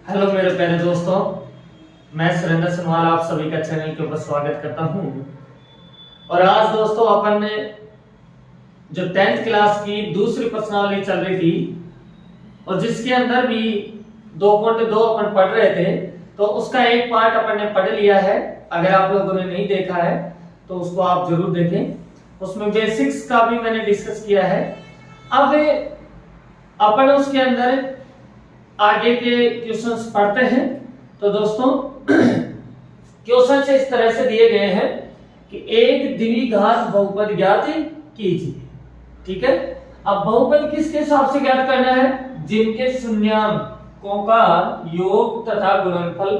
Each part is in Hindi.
हेलो मेरे प्यारे दोस्तों, मैं सुरेंद्र सनवाल आप सभी का चैनल के ऊपर स्वागत करता हूं। और आज दोस्तों अपन ने जो 10th क्लास की दूसरी प्रश्नावली चल रही थी और जिसके अंदर भी 2.2 अपन पढ़ रहे थे, तो उसका एक पार्ट अपन ने पढ़ लिया है। अगर आप लोगों ने नहीं देखा है तो उसको आप जरूर देखें। उसमें बेसिक्स का भी मैंने डिस्कस किया है। अब अपन उसके अंदर आगे के क्वेश्चंस पढ़ते हैं। तो दोस्तों क्वेश्चन से इस तरह से दिए गए हैं कि एक द्विघात बहुपद ज्ञात कीजिए। ठीक है, अब बहुपद किसके हिसाब से ज्ञात करना है? जिनके शून्याङ्कों का योग तथा गुणनफल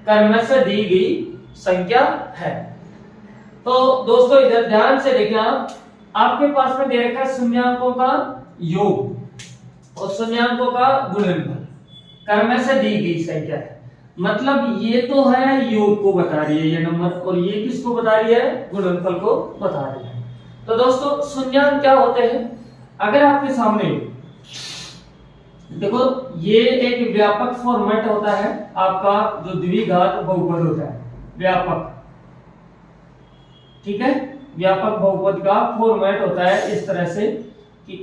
क्रम से दी गई संख्या है। तो दोस्तों इधर ध्यान से देखिए, आपके पास में दे रखा है शून्याङ्कों का योग और शून्याङ्कों का गुणनफल क्रम से दी गई संख्या है। मतलब ये तो है योग को बता रही है ये नंबर, और ये किसको बता रही है? गुणनफल को बता रही है। तो दोस्तों शून्याङ्क क्या होते हैं? अगर आपके सामने देखो, ये एक व्यापक फॉर्मेट होता है आपका जो द्विघात बहुपद होता है, व्यापक। ठीक है, व्यापक बहुपद का फॉर्मेट होता है इस तरह से कि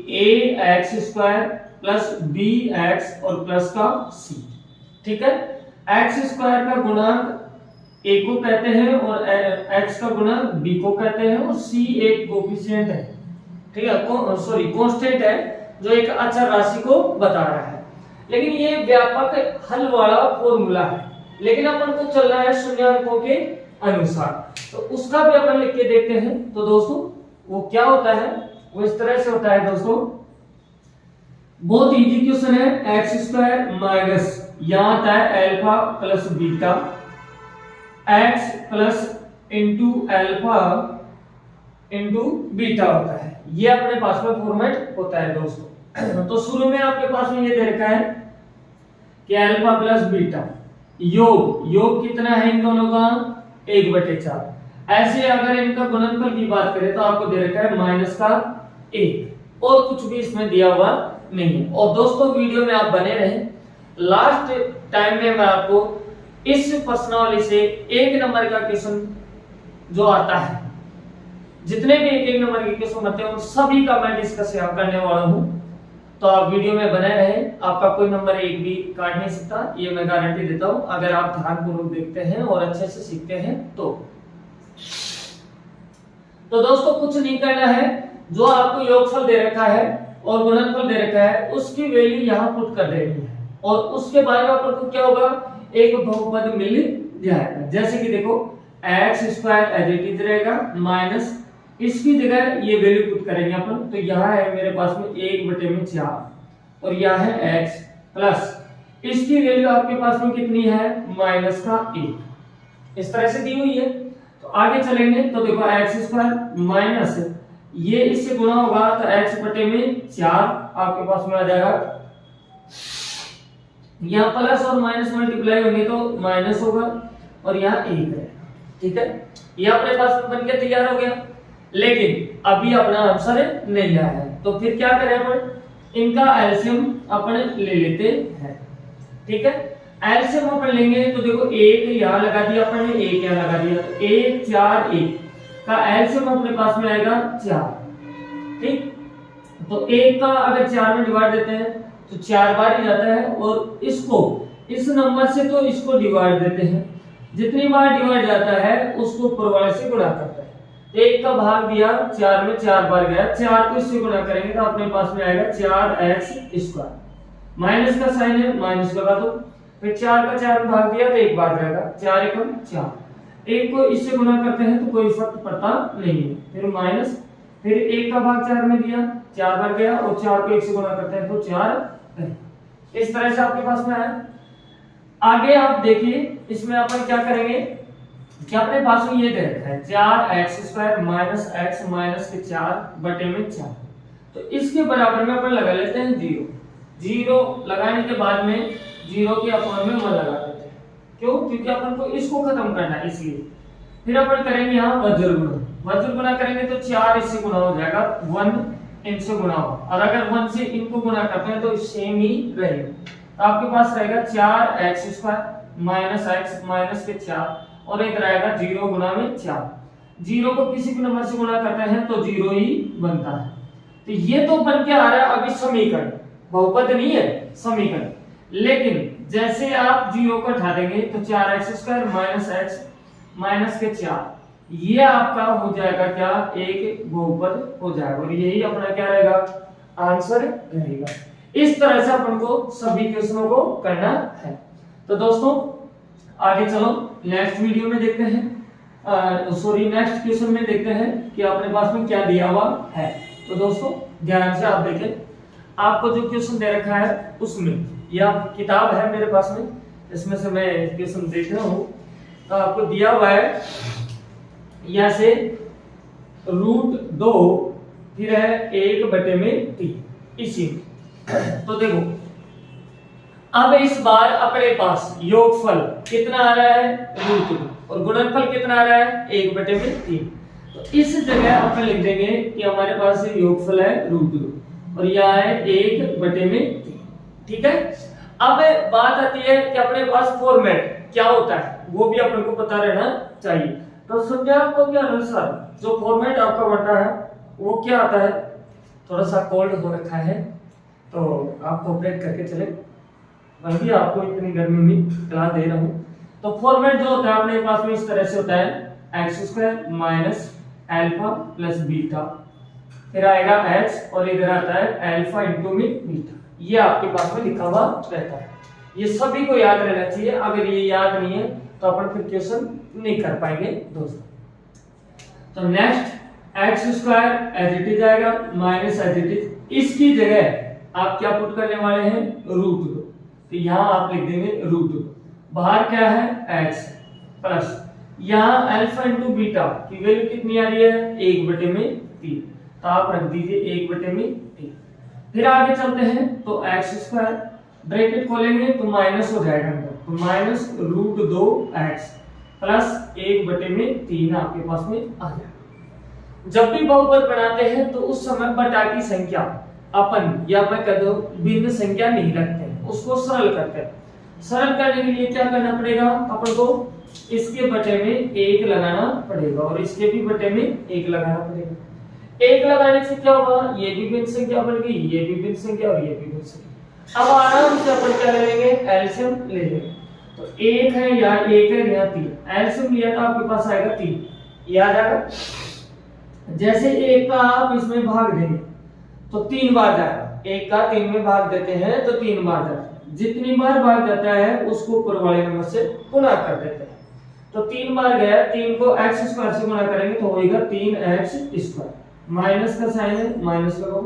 ax² प्लस bx और प्लस का c। ठीक है, x² का गुणांक a को कहते हैं और x का गुणांक b को कहते हैं और c एक कोफिशिएंट है। ठीक है, कांस्टेंट है जो एक अचर राशि को बता रहा है। लेकिन ये व्यापक हल वाला फॉर्मूला है, लेकिन अपन को चलना है शून्याङ्कों के अनुसार। तो उसका भी अपन लिख के देखते हैं। तो दोस्तों वो क्या होता है? वो इस तरह से होता है दोस्तों, बहुत इजी क्वेश्चन है। x² माइनस यहां आता है alpha plus beta, x plus into alpha into beta होता है। ये अपने पास में फॉर्मेट होता है दोस्तों। तो शुरू में आपके पास में ये दे रखा है कि अल्फा प्लस बीटा योग कितना है इन दोनों का? 1/4। ऐसे अगर इनका गुणनफल की बात करें तो आपको दे रखा है माइनस का 1, और कुछ भी इसमें दिया हुआ नहीं है। और दोस्तों वीडियो में आप बने रहें, लास्ट टाइम में मैं आपको इस प्रश्नावली से 1 नंबर का क्वेश्चन जो आता है, जितने भी 1 नंबर के क्वेश्चन आते हैं उन सभी का मैं डिस्कस यहाँ करने वाला हूँ। तो आप वीडियो में बने रहें, आपका कोई नंबर 1 भी काट नहीं सकता, ये मैं गारंटी देता हूँ, अगर आप ध्यानपूर्वक देखते हैं और अच्छे से सीखते हैं तो दोस्तों कुछ नहीं करना है। जो आपको योगफल दे रखा है और गुणनफल दे रखा है उसकी वैल्यू यहाँ पुट कर देनी है, और उसके बाद में आपको क्या होगा? एक बहुपद मिल जाएगा। जैसे कि देखो x² एज इट इज रहेगा, माइनस इसकी जगह ये वैल्यू पुट करेंगे अपन। तो यहाँ है मेरे पास में 1/4 और यहाँ है x प्लस इसकी वैल्यू आपके पास में कितनी है? माइनस का 1। इस तरह से दी हुई है। तो आगे चलेंगे तो देखो x² माइनस ये इससे गुणा होगा तो x/4 आपके पास में आ जाएगा। यहाँ प्लस और माइनस मल्टीप्लाई होंगे तो माइनस होगा और यहाँ 1 रहेगा। ठीक है, ये अपने पास में बनके तैयार हो गया। लेकिन अभी अपना आंसर नहीं आया है, तो फिर क्या करें अपन? इनका एलसीएम अपन ले लेते हैं। ठीक है, एलसीएम अपन लेंगे तो देखो 1 यहाँ लगा दिया अपन ने, 1 यहाँ लगा दिया, तो 1 4 1 का एलसीएम अपने पास में आएगा 4। ठीक, तो 1 का अगर 4 में डिवाइड देते हैं तो 4 बार ही जाता है, और इसको इस नंबर से तो इसको डिवाइड देते हैं। जितनी बार डिवाइड जाता है उसको ऊपर वाले से गुणा करता है। 1 का भाग दिया 4 में 4 बार गया, 4 को इससे गुणा करेंगे तो अपने पास में आएगा 4x²। माइनस का साइन है, माइनस लगा दो, फिर 4 का 4 में भाग दिया तो 1 बार जाएगा, 4 एकम 4। 1 को इससे गुणा करते हैं तो कोई फर्क पड़ता नहीं है, फिर माइनस, फिर 1 का भाग 4 में दिया, 4 बार गया, और 4 को 1 से गुणा करते हैं तो 4। इस तरह से आपके पास में आया। आगे आप देखिए इसमें अपन क्या करेंगे कि अपने पास में ये दे रखा है 4x² माइनस x माइनस के 4/4। तो इसके बराबर में अपन लगा लेते हैं 0। 0 लगाने के बाद में 0 के अपॉन में 1 लगा देते हैं। क्यों? क्योंकि अपन को इसको खत्म करना है, इसलिए। फिर अपन करेंगे यहाँ वज्र गुणा करेंगे तो 4 इससे गुणा हो जाएगा, 1 इनसे गुणा हो, और अगर 1 से इनको गुणा करते हैं तो सेम ही रहेगा। तो आपके पास रहेगा 4x² माइनस x माइनस के 4 और एक रहेगा 0 गुना में 4। 0 को किसी भी नंबर से गुणा करते हैं तो 0 ही बनता है। तो ये तो बन के आ रहा है अभी समीकरण, बहुपद नहीं है, समीकरण। लेकिन जैसे आप 0 को हटा देंगे तो 4x² माइनस x माइनस के 4 ये आपका हो जाएगा क्या, एक बहुपद हो जाएगा और यही अपना क्या रहेगा, आंसर रहेगा। इस तरह से अपन को सभी क्वेश्चनों को करना है। तो दोस्तों आगे चलो नेक्स्ट वीडियो में देखते हैं, नेक्स्ट क्वेश्चन में देखते हैं कि अपने पास में क्या दिया हुआ है। तो दोस्तों ध्यान से आप देखें, आपको जो क्वेश्चन दे रखा है उसमें यह किताब है मेरे पास में, इसमें से मैं क्वेश्चन देख रहा हूँ। तो आपको दिया हुआ है यहाँ से √2 फिर है 1/3 इसी। तो देखो अब इस बार अपने पास योगफल कितना आ रहा है, √2 और गुणनफल कितना आ रहा है, 1/3। तो इस जगह अपन लिख देंगे कि हमारे पास योगफल है √2 और यह है 1/3। ठीक है। अब बात आती है कि अपने पास फॉर्मेट क्या होता है वो भी अपन को पता रहना चाहिए। तो संख्याओं के अनुसार जो फॉर्मेट आपका बनता है वो क्या आता है, थोड़ा सा कोल्ड हो रखा है तो आप कोऑपरेट करके चले, मैं भी आपको इतनी गर्मी में क्लास दे रहा हूँ। तो फॉर्मेट जो होता है अपने पास में इस तरह से होता है x² minus alpha plus beta, फिर आएगा x और इधर आता है अल्फा इंटू में बीटा, ये आपके पास में लिखा हुआ रहता है। ये सभी को याद रहना चाहिए, अगर ये याद नहीं है तो अपन फिर क्वेश्चन नहीं कर पाएंगे दोस्तों। तो next x² as it is आएगा माइनस एज इट इज, इसकी जगह आप क्या पुट करने वाले हैं, √2। तो यहाँ आप लिख देंगे √2, बाहर क्या है x प्लस यहाँ अल्फा इंटू बीटा की वैल्यू कितनी आ रही है, 1/3। तो आप रख दीजिए 1/3। फिर आगे चलते हैं तो x² ब्रैकेट खोलेंगे तो माइनस हो जाएगा अंदर, तो माइनस √2x प्लस 1/3 आपके पास में आ जाएगा। जब भी बहुपद बनाते हैं तो उस समय बटा की संख्या अपन या मैं कह दो भिन्न संख्या नहीं रखते हैं, उसको सरल करते हैं। सरल करने के लिए क्या करना पड़ेगा, अपन को इसके बटे में 1 लगाना पड़ेगा और इसके भी बटे में 1 लगाना पड़ेगा। 1 लगाने से क्या होगा, ये भी भिन्न संख्या बन गई, ये भी भिन्न संख्या और ये भी भिन्न संख्या। अब आराम से अपन क्या ले लेंगे, एलसीएम ले लेंगे। तो 1 है या 1 है या 3, एलसीएम लिया तो आपके पास आएगा 3, याद आएगा। जैसे 1 का आप इसमें भाग देंगे तो 3 बार जाएगा, 1 का 3 में भाग देते हैं तो 3 बार जाता है, जितनी बार भाग जाता है उसको ऊपर वाले नंबर से गुणा कर देते हैं। तो 3 बार गया, 3 को x² से गुणा करेंगे तो होगा 3x², माइनस का साइन है माइनस लगाओ,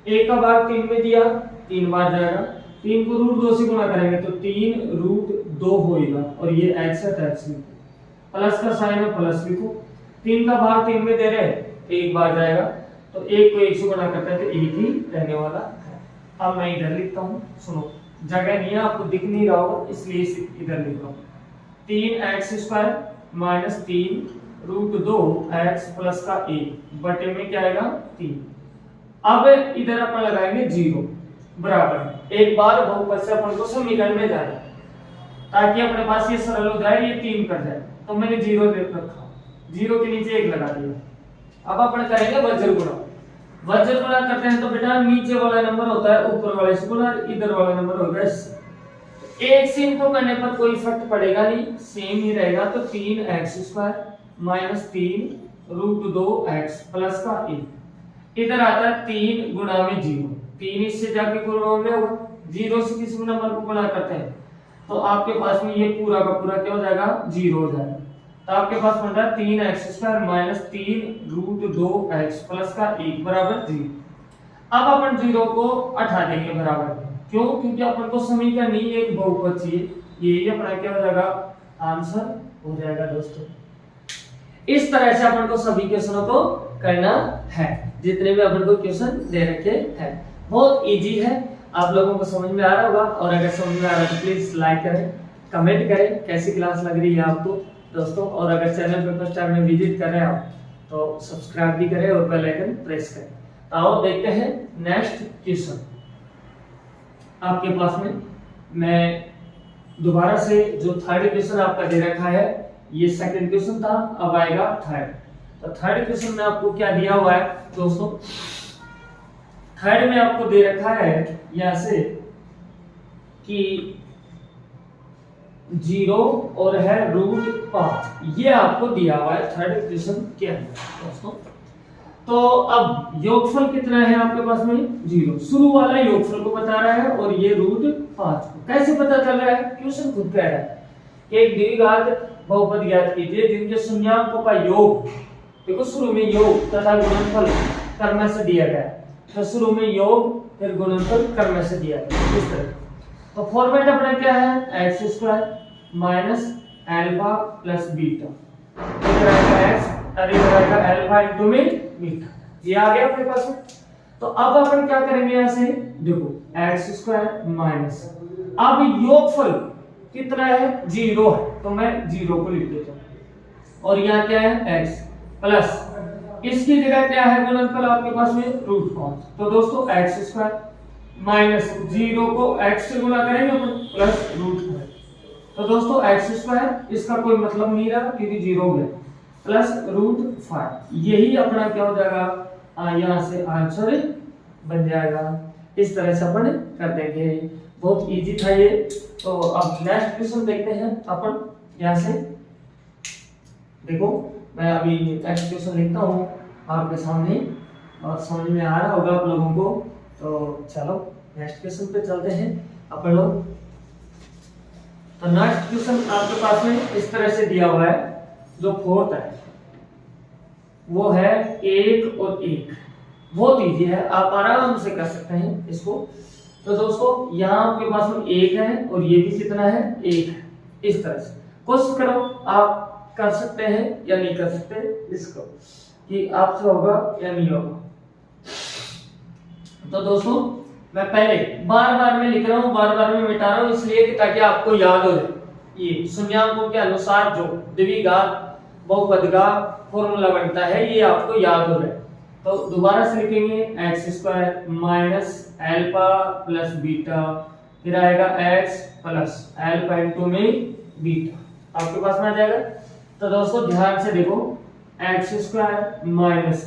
1 का भाग 3 में दिया 3 बार जाएगा, 3 को √2 से गुणा करेंगे तो 3√2 होगा और ये x है तो x लिखो, प्लस का साइन है प्लस लिखो, 3 का भाग 3 में दे रहे 1 बार जाएगा तो 1 को 1 से गुणा करते हैं तो 1 ही रहने वाला है। अब मैं इधर लिखता हूँ, सुनो जगह नहीं है आपको दिख नहीं रहा होगा इसलिए इधर लिख रहा हूँ, 3x² माइनस 3√2x प्लस का 1 बटे में क्या आएगा 3। अब इधर अपन लगाएंगे 0 बराबर, एक बार बहुपद से अपन को समीकरण में जाए ताकि अपने पास ये सरल हो जाए, ये 3 कर जाए। तो मैंने 0 दे रखा, 0 के नीचे 1 लगा दिया। अब अपन करेंगे वज्र गुणा, वज्र गुणा करते हैं तो बेटा नीचे वाला नंबर होता है ऊपर वाले से गुणा, इधर वाला नंबर होगा इससे। एक से इनको करने पर कोई फर्क पड़ेगा नहीं, सेम ही रहेगा। तो 3x² माइनस 3√2x प्लस का 1, इधर आता है 3 गुणा में 0, 3 इससे जाके गुणा में होगा, 0 से किसी नंबर को गुणा करते हैं तो आपके पास में ये पूरा का पूरा क्या हो जाएगा 0 हो जाएगा। तो आपके पास बन रहा है 3x² माइनस 3√2x प्लस का 1 बराबर 0। अब अपन 0 को हटा देंगे बराबर, क्यों, क्योंकि अपन को समीकरण नहीं एक बहुपद चाहिए, ये अपना क्या हो जाएगा आंसर हो जाएगा दोस्तों। इस तरह से अपन को सभी क्वेश्चनों को करना है, जितने भी अपन को क्वेश्चन दे रखे हैं। बहुत इजी है, आप लोगों को समझ में आ रहा होगा, और अगर समझ में आ रहा है तो प्लीज लाइक करें, कमेंट करें कैसी क्लास लग रही है आपको दोस्तों। और अगर चैनल पे फर्स्ट टाइम में विजिट कर रहे हैं आप तो सब्सक्राइब भी करें और बेल आइकन प्रेस करें। तो आओ देखते हैं नेक्स्ट क्वेश्चन आपके पास में मैं दोबारा से जो थर्ड क्वेश्चन आपका दे रखा है, ये सेकंड क्वेश्चन था, अब आएगा थर्ड। तो थर्ड क्वेश्चन में आपको क्या दिया हुआ है दोस्तों, थर्ड में आपको दे रखा है यहां से कि 0 और है √5, ये आपको दिया हुआ है थर्ड क्वेश्चन के अंदर दोस्तों। तो अब योगफल कितना है आपके पास में 0, शुरू वाला योगफल को बता रहा है और ये √5 को कैसे पता चल रहा है, क्वेश्चन खुद कह रहा है कि एक द्विघात बहुपद ज्ञात कीजिए जिनके शून्याङ्कों का योग, देखो शुरू में योग तथा गुणनफल कर्म से दिया गया है, तो शुरू में योग फिर गुणनफल कर्म से दिया गया इस तरह। तो फॉर्मेट अपना क्या है, x² minus alpha plus beta, इधर आएगा x और इधर आएगा अल्फा इनटू में बीटा, ये आ गया अपने पास में। तो अब अपन क्या करेंगे यहां से, देखो x² माइनस, अब योगफल कितना है 0 है, तो मैं 0 को लिख देता हूं, और यहाँ क्या है x प्लस इसकी जगह क्या है गुणनफल आपके पास में √5, तो दोस्तों x² माइनस 0 को x से गुणा करेंगे अपन प्लस √5, तो दोस्तों x² इसका कोई मतलब नहीं रहा क्योंकि 0 है, प्लस √5, यही अपना क्या हो जाएगा, यहाँ से आंसर बन जाएगा। इस तरह से अपन कर देंगे, बहुत इजी था ये। तो अब नेक्स्ट क्वेश्चन देखते हैं अपन, यहाँ से देखो मैं अभी नेक्स्ट क्वेश्चन लिखता हूँ आपके सामने और समझ में आ रहा होगा आप लोगों को। तो चलो नेक्स्ट क्वेश्चन पे चलते हैं अपन लोग। तो नेक्स्ट क्वेश्चन आपके पास में इस तरह से दिया हुआ है, जो फोर्थ है वो है 1 और 1, बहुत इजी है, आप आराम से कर सकते हैं इसको। तो दोस्तों यहाँ आपके पास में 1 है और ये भी कितना है 1 है, इस तरह से कोशिश करो आप कर सकते हैं या नहीं कर सकते इसको, कि आपसे होगा या नहीं होगा। तो दोस्तों मैं पहले बार बार में लिख रहा हूँ, बार बार में मिटा रहा हूँ इसलिए कि ताकि आपको याद हो जाए। ये शून्याङ्कों के अनुसार जो द्विघात बहुपद का फॉर्मूला बनता है ये आपको याद हो जाए। तो दोबारा से लिखेंगे x² minus alpha plus beta, फिर आएगा x प्लस अल्फा इनटू में बीटा, आपके पास में आ जाएगा। तो दोस्तों ध्यान से देखो, x² माइनस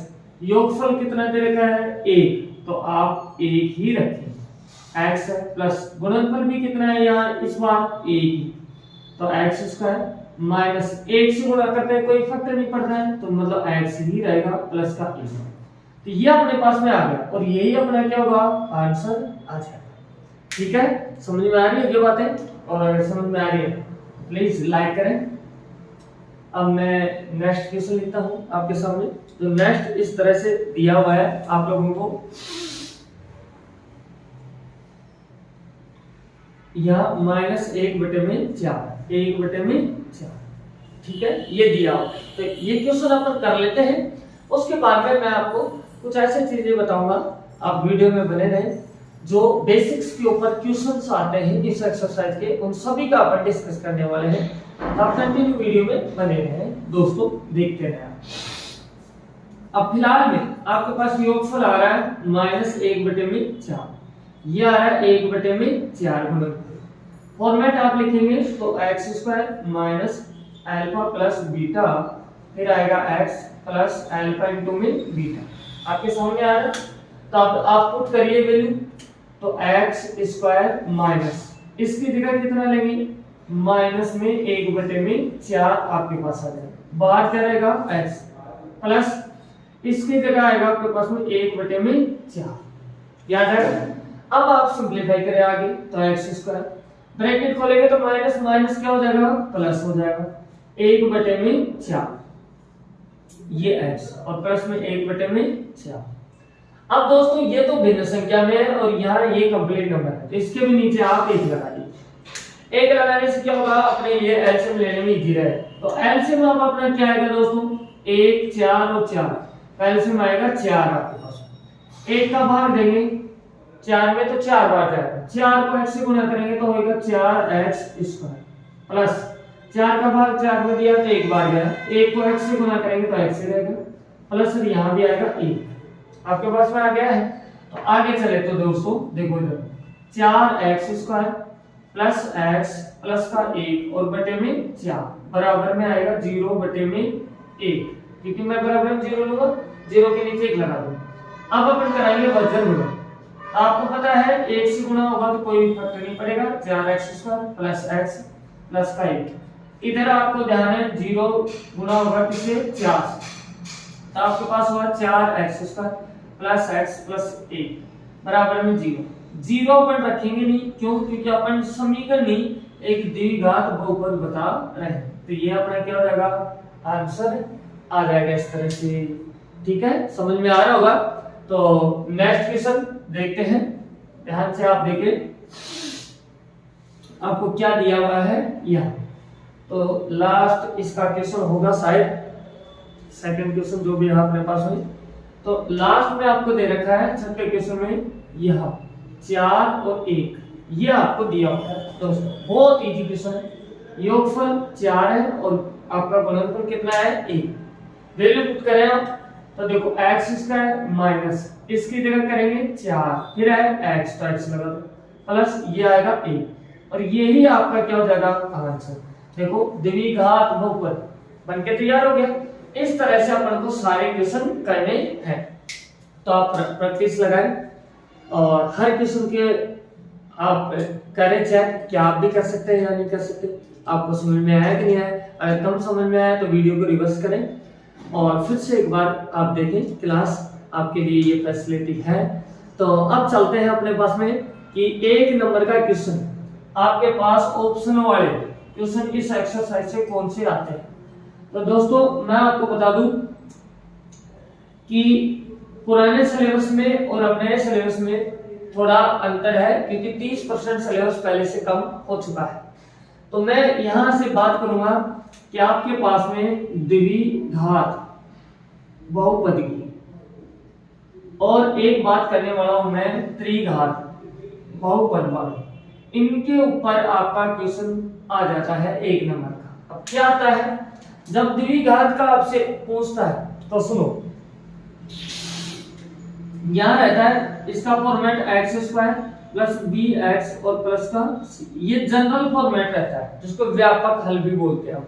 योगफल कितना दे रखा है 1, तो आप 1 ही रखें, x प्लस गुणनफल भी कितना है यहाँ इस बार 1 ही, तो x² माइनस 1 से गुणा करते हैं कोई फर्क नहीं पड़ता है, तो मतलब x ही रहेगा प्लस का 1, तो ये अपने पास में आ गया और यही अपना क्या होगा आंसर आ जाएगा। ठीक है, समझ में आ रही है ये बातें, और अगर समझ में आ रही है प्लीज लाइक करें। अब मैं नेक्स्ट क्वेश्चन लिखता हूं आपके सामने, जो नेक्स्ट इस तरह से दिया हुआ है आप लोगों को, यहाँ -1/4, 1/4, ठीक है, ये दिया हुआ। तो ये क्वेश्चन अपन कर लेते हैं, उसके बाद में मैं आपको कुछ ऐसे चीजें बताऊंगा, आप वीडियो में बने रहें। जो बेसिक्स के ऊपर क्वेश्चंस आते हैं इस एक्सरसाइज के, उन सभी का अपन डिस्कस करने वाले हैं, आप कंटिन्यू वीडियो में बने रहें दोस्तों, देखते रहें। अब फिलहाल में आपके पास योगफल आ रहा है -1/4, ये आ रहा है 1/4 गुणनफल। फॉर्मेट आप लिखेंगे तो x² minus alpha plus beta, फिर आएगा x प्लस अल्फा इनटू में बीटा, आपके सामने आ रहा है। तो आप पुट करिए वैल्यू, तो x² माइनस इसकी जगह कितना लेंगे माइनस में 1/4 आपके पास आ जाएगा, बाहर क्या रहेगा x प्लस इसकी जगह आएगा आपके पास में 1/4, याद है। अब आप सिंपलीफाई करें आगे, तो x² ब्रैकेट खोलेंगे तो माइनस माइनस क्या हो जाएगा प्लस हो जाएगा, 1/4 ये x और प्लस में 1/4। अब दोस्तों ये तो भिन्न संख्या में है और यहाँ ये कंप्लीट नंबर है, तो इसके भी नीचे आप 1 लगा दीजिए। 1 लगाने से क्या होगा, अपने लिए एलसीएम लेने में इजी रहे। तो एलसीएम अब अपना क्या आएगा दोस्तों 1, 4 और 4, एलसीएम आएगा 4 आपके पास। 1 का भाग देंगे 4 में तो 4 बार जाएगा, 4 को x से गुणा करेंगे तो होगा 4x² प्लस 4 का भाग 4 में दिया तो 1 बार गया, 1 को x से गुणा करेंगे तो x से रहेगा प्लस, यहाँ भी आएगा 1, आपके पास में आ गया है। तो आगे चले तो दोस्तों देखो इधर 4x² प्लस एक्स प्लस का 1 और बटे में 4 बराबर में आएगा 0 बटे में 1, क्योंकि मैं बराबर में 0 लूंगा, 0 के नीचे 1 लगा दूंगा। अब अपन कराएंगे वजन गुणा। आपको पता है 1 से गुणा होगा तो कोई फर्क नहीं पड़ेगा, 4x² प्लस x प्लस का 1। इधर आपको ध्यान है 0 गुणा होगा किससे, 4 से, तो आपके पास हुआ 4x² प्लस x प्लस 1 बराबर में 0। 0 अपन रखेंगे नहीं, क्यों, क्योंकि अपन समीकरण नहीं एक द्विघात बहुपद बता रहे हैं, तो ये अपना क्या हो जाएगा, आंसर आ जाएगा इस तरह से। ठीक है, समझ में आ रहा होगा। तो नेक्स्ट क्वेश्चन देखते हैं, ध्यान से आप देखें आपको क्या दिया हुआ है यहाँ। तो लास्ट इसका क्वेश्चन होगा शायद, सेकंड क्वेश्चन जो भी है अपने पास में। तो लास्ट में आपको दे रखा है छठे क्वेश्चन में यह 4 और 1, ये आपको दिया हुआ है दोस्तों, बहुत इजी क्वेश्चन है। योगफल 4 है और आपका गुणनफल कितना है, 1। वैल्यू पुट करें आप तो देखो x² माइनस इसकी जगह करेंगे 4, फिर है x, तो x लगा दो, प्लस ये आएगा 1 और यही आपका क्या हो जाएगा आंसर। देखो द्विघात बहुपद बनके तैयार हो गया। इस तरह से अपन को सारे क्वेश्चन करने हैं, तो आप प्रैक्टिस लगाएं और हर क्वेश्चन के आप करें चेक, क्या आप भी कर सकते हैं या नहीं कर सकते, आपको समझ में आया कि नहीं आया। अगर कम समझ में आया तो वीडियो को रिवर्स करें और फिर से एक बार आप देखें, क्लास आपके लिए ये फैसिलिटी है। तो अब चलते हैं अपने पास में कि 1 नंबर का क्वेश्चन आपके पास ऑप्शन वाले क्वेश्चन इस एक्सरसाइज से कौन से आते हैं। तो दोस्तों मैं आपको बता दूं कि पुराने सिलेबस में और अब नए सिलेबस में थोड़ा अंतर है, क्योंकि 30% सिलेबस पहले से कम हो चुका है। तो मैं यहां से बात करूंगा कि आपके पास में द्विघात बहुपद की, और एक बात करने वाला हूं मैं त्रिघात बहुपद वाली। इनके ऊपर आपका क्वेश्चन आ जाता है 1 नंबर का। अब क्या आता है जब द्विघात का आपसे पूछता है, तो सुनो, यहां रहता है इसका फॉर्मेट x² प्लस bx और प्लस का c, ये जनरल फॉर्मेट रहता है जिसको व्यापक हल भी बोलते हैं।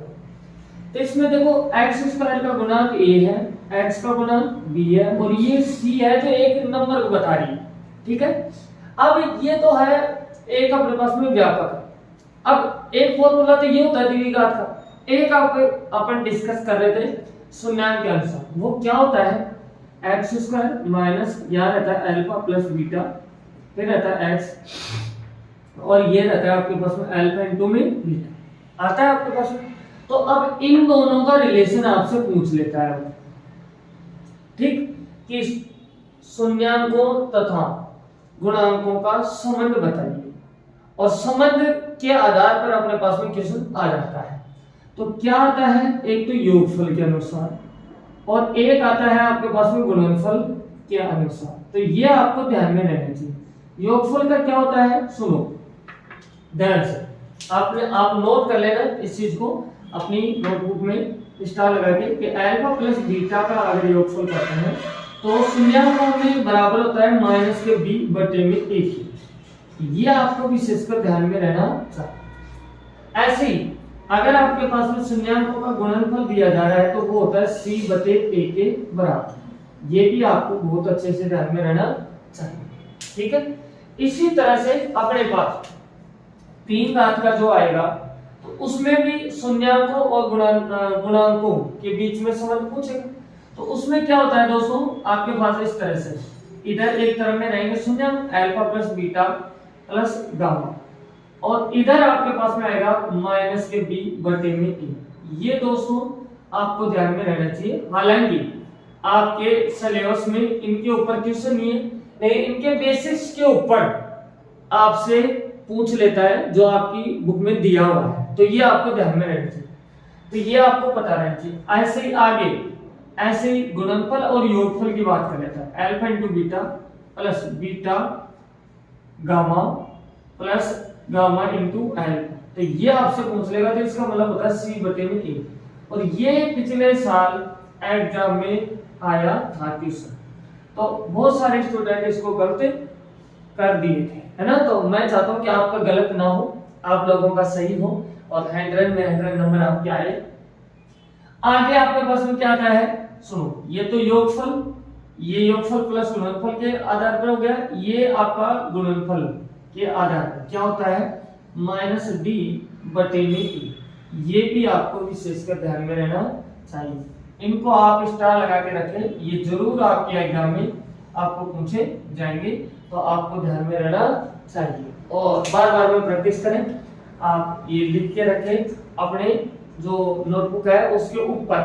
तो इसमें देखो x² का गुणांक a है, x का गुणांक b है और ये c है जो 1 नंबर को बता रही है। ठीक है, अब ये तो है एक अपने पास में व्यापक है। अब एक फॉर्मूला तो ये होता है द्विघात का, एक अपन डिस्कस कर रहे थे शून्यांक के अनुसार, वो क्या होता है x² माइनस यहाँ रहता है अल्फा प्लस बीटा, फिर रहता है x और ये रहता है आपके पास में अल्फा इनटू में बीटा आता है आपके पास में। तो अब इन दोनों का रिलेशन आपसे पूछ लेता है, ठीक, कि शून्यांकों तथा गुणांकों का संबंध बताइए, और संबंध के आधार पर अपने पास में क्वेश्चन आ जाता है। तो क्या आता है, एक तो योगफल के अनुसार और एक आता है आपके पास में गुणनफल के अनुसार। तो ये आपको ध्यान में रहना चाहिए। योगफल का क्या होता है, सुनो ध्यान से, आप नोट कर लेना इस चीज को अपनी नोटबुक में स्टार लगा के कि अल्फा प्लस बीटा का अगर योगफल करते हैं तो शून्यांकों में बराबर होता है माइनस के b बटे में 1। ये आपको विशेषकर ध्यान में रहना चाहिए। ऐसे ही अगर आपके पास में शून्यांकों का गुणनफल दिया जा रहा है तो वो होता है c बटे a के बराबर। ये भी आपको बहुत अच्छे से ध्यान में रहना चाहिए। ठीक है, इसी तरह से अपने पास 3 घात का जो आएगा तो उसमें भी शून्यांकों और गुणांकों के बीच में संबंध पूछेगा। तो उसमें क्या होता है दोस्तों, आपके पास इस तरह से इधर एक तरफ में रहेंगे शून्यांक alpha plus beta plus gamma, और इधर आपके पास में आएगा माइनस के b बटे में a। ये दोस्तों आपको ध्यान में रहना चाहिए। हालांकि आपके सिलेबस में इनके ऊपर क्वेश्चन नहीं है, लेकिन इनके बेसिक्स के ऊपर आपसे पूछ लेता है जो आपकी बुक में दिया हुआ है। तो ये आपको ध्यान में रहना चाहिए, तो ये आपको पता रहना चाहिए। ऐसे ही आगे ऐसे ही गुणनफल और योगफल की बात कर लेता है, alpha into beta plus beta gamma plus gamma into alpha. तो ये आपसे पूछ लेगा, तो इसका मतलब होता है c बटे में a, और ये पिछले साल एग्जाम में आया था क्वेश्चन। तो बहुत सारे स्टूडेंट इसको गलत कर दिए थे, है ना। तो मैं चाहता हूं कि आपका गलत ना हो, आप लोगों का सही हो और 100 में 100 नंबर आपके आए। आगे आपके पास में क्या आता है, सुनो, ये तो योगफल, ये योगफल प्लस गुणनफल के आधार पर हो गया, ये आपका गुणनफल के आधार पर क्या होता है -d बटे में, ये भी आपको विशेषकर ध्यान में रहना चाहिए। इनको आप स्टार लगा के रखें, ये जरूर आपके एग्जाम में आपको पूछे जाएंगे, तो आपको ध्यान में रहना चाहिए और बार बार में प्रैक्टिस करें। आप ये लिख के रखें अपने जो नोटबुक है उसके ऊपर,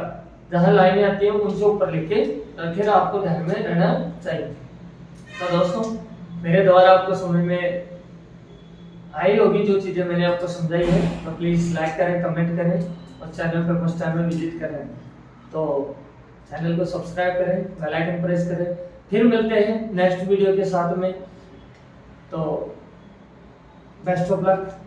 जहां लाइनें आती है उनसे ऊपर लिख के रखें, आपको ध्यान में रहना चाहिए। तो दोस्तों मेरे द्वारा आपको समझ में आई होगी जो चीजें मैंने आपको समझाई है, तो प्लीज लाइक करें, कमेंट करें और चैनल पर फर्स्ट टाइम में विजिट करें तो चैनल को सब्सक्राइब करें, बेल आइकन प्रेस करें। फिर मिलते हैं नेक्स्ट वीडियो के साथ में, तो बेस्ट ऑफ लक।